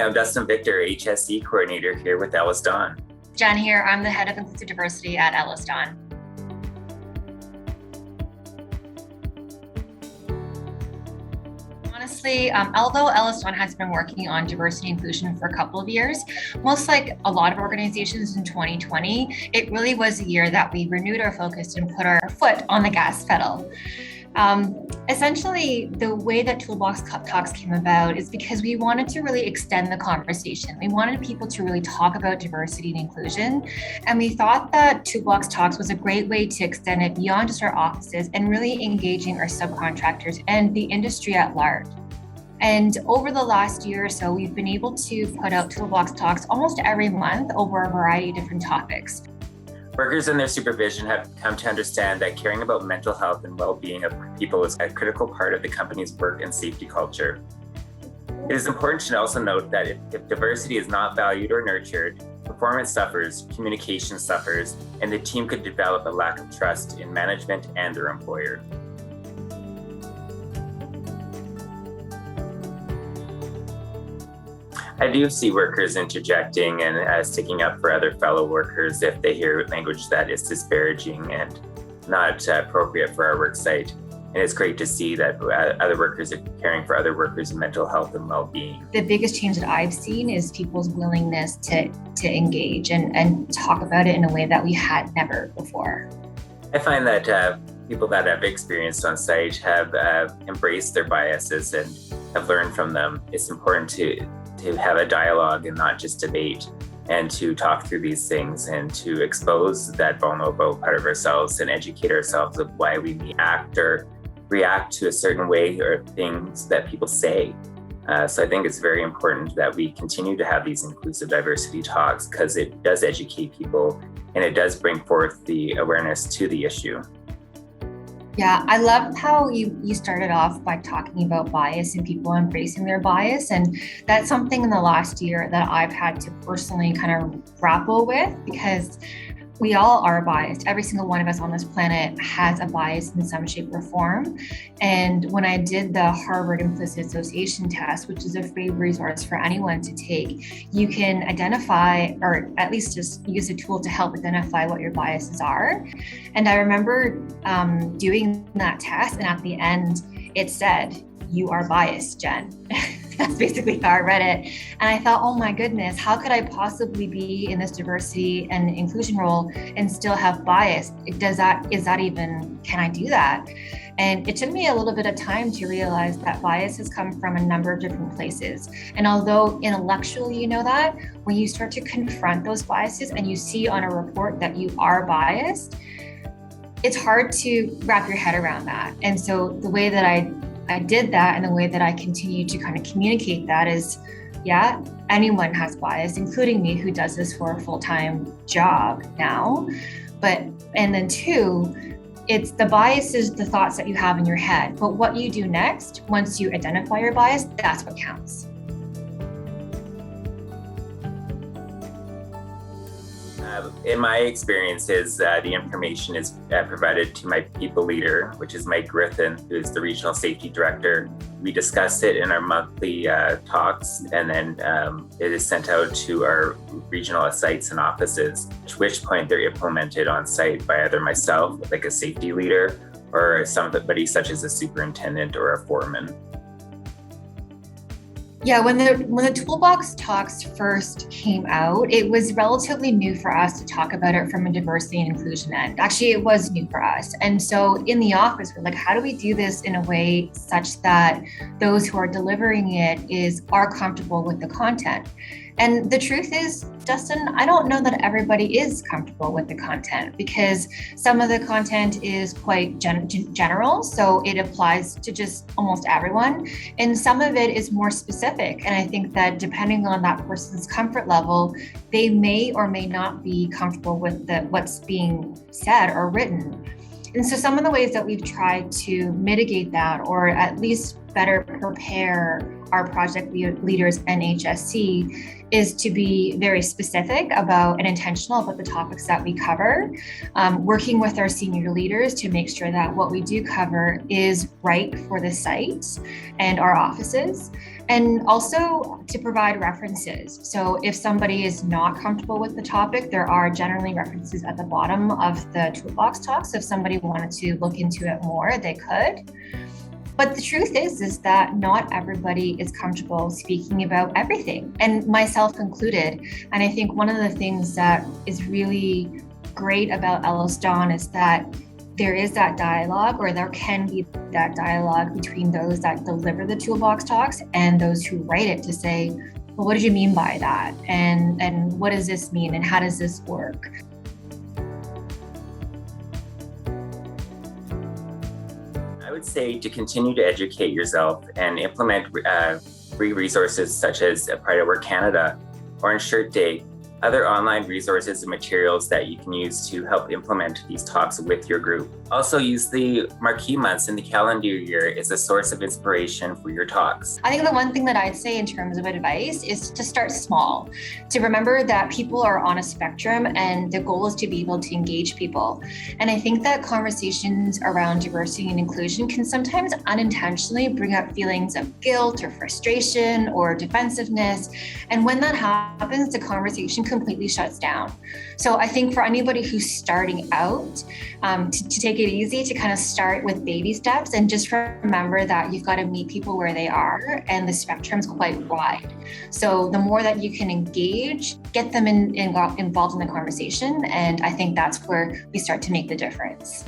I'm Dustin Victor, HSE coordinator here with EllisDon. Jen here. I'm the head of inclusive diversity at EllisDon. Honestly, although EllisDon has been working on diversity and inclusion for a couple of years, most like a lot of organizations in 2020, it really was a year that we renewed our focus and put our foot on the gas pedal. Essentially, the way that Toolbox Talks came about is because we wanted to really extend the conversation. We wanted people to really talk about diversity and inclusion. And we thought that Toolbox Talks was a great way to extend it beyond just our offices and really engaging our subcontractors and the industry at large. And over the last year or so, we've been able to put out Toolbox Talks almost every month over a variety of different topics. Workers and their supervision have come to understand that caring about mental health and well-being of people is a critical part of the company's work and safety culture. It is important to also note that if diversity is not valued or nurtured, performance suffers, communication suffers, and the team could develop a lack of trust in management and their employer. I do see workers interjecting and sticking up for other fellow workers if they hear language that is disparaging and not appropriate for our work site. And it's great to see that other workers are caring for other workers' mental health and well-being. The biggest change that I've seen is people's willingness to engage and talk about it in a way that we had never before. I find that people that I've experienced on site have embraced their biases and have learned from them. It's important to have a dialogue and not just debate, and to talk through these things and to expose that vulnerable part of ourselves and educate ourselves of why we act or react to a certain way or things that people say. So I think it's very important that we continue to have these inclusive diversity talks because it does educate people and it does bring forth the awareness to the issue. Yeah, I love how you started off by talking about bias and people embracing their bias. And that's something in the last year that I've had to personally kind of grapple with, because we all are biased. Every single one of us on this planet has a bias in some shape or form. And when I did the Harvard Implicit Association test, which is a free resource for anyone to take, you can identify, or at least just use a tool to help identify what your biases are. And I remember doing that test, and at the end, it said, "You are biased, Jen." That's basically how I read it. And I thought, oh my goodness, how could I possibly be in this diversity and inclusion role and still have bias? Can I do that? And it took me a little bit of time to realize that bias has come from a number of different places. And although intellectually you know that, when you start to confront those biases and you see on a report that you are biased, it's hard to wrap your head around that. And so the way that I did that, and the way that I continue to kind of communicate that is, yeah, anyone has bias, including me, who does this for a full-time job now. And then two, it's the bias is the thoughts that you have in your head, but what you do next, once you identify your bias, that's what counts. In my experiences, the information is provided to my people leader, which is Mike Griffin, who is the regional safety director. We discuss it in our monthly talks, and then it is sent out to our regional sites and offices, at which point they're implemented on site by either myself, like a safety leader, or somebody such as a superintendent or a foreman. Yeah, when the Toolbox Talks first came out, it was relatively new for us to talk about it from a diversity and inclusion end. Actually, it was new for us. And so in the office, we're like, how do we do this in a way such that those who are delivering it are comfortable with the content? And the truth is, Dustin, I don't know that everybody is comfortable with the content, because some of the content is quite general, so it applies to just almost everyone. And some of it is more specific. And I think that depending on that person's comfort level, they may or may not be comfortable with what's being said or written. And so some of the ways that we've tried to mitigate that, or at least better prepare our project leaders and HSC is to be very specific about and intentional about the topics that we cover, working with our senior leaders to make sure that what we do cover is right for the site and our offices, and also to provide references. So if somebody is not comfortable with the topic, there are generally references at the bottom of the toolbox talk. So if somebody wanted to look into it more, they could. But the truth is that not everybody is comfortable speaking about everything, and myself included. And I think one of the things that is really great about EllisDon is that there is that dialogue, or there can be that dialogue between those that deliver the toolbox talks and those who write it to say, well, what did you mean by that? And what does this mean? And how does this work? I would say to continue to educate yourself and implement free resources such as Pride at Work Canada or on Shirt Day, other online resources and materials that you can use to help implement these talks with your group. Also use the marquee months in the calendar year as a source of inspiration for your talks. I think the one thing that I'd say in terms of advice is to start small, to remember that people are on a spectrum and the goal is to be able to engage people. And I think that conversations around diversity and inclusion can sometimes unintentionally bring up feelings of guilt or frustration or defensiveness. And when that happens, the conversation completely shuts down. So I think for anybody who's starting out, to take it easy, to kind of start with baby steps and just remember that you've got to meet people where they are and the spectrum's quite wide. So the more that you can engage, get them involved in the conversation, and I think that's where we start to make the difference.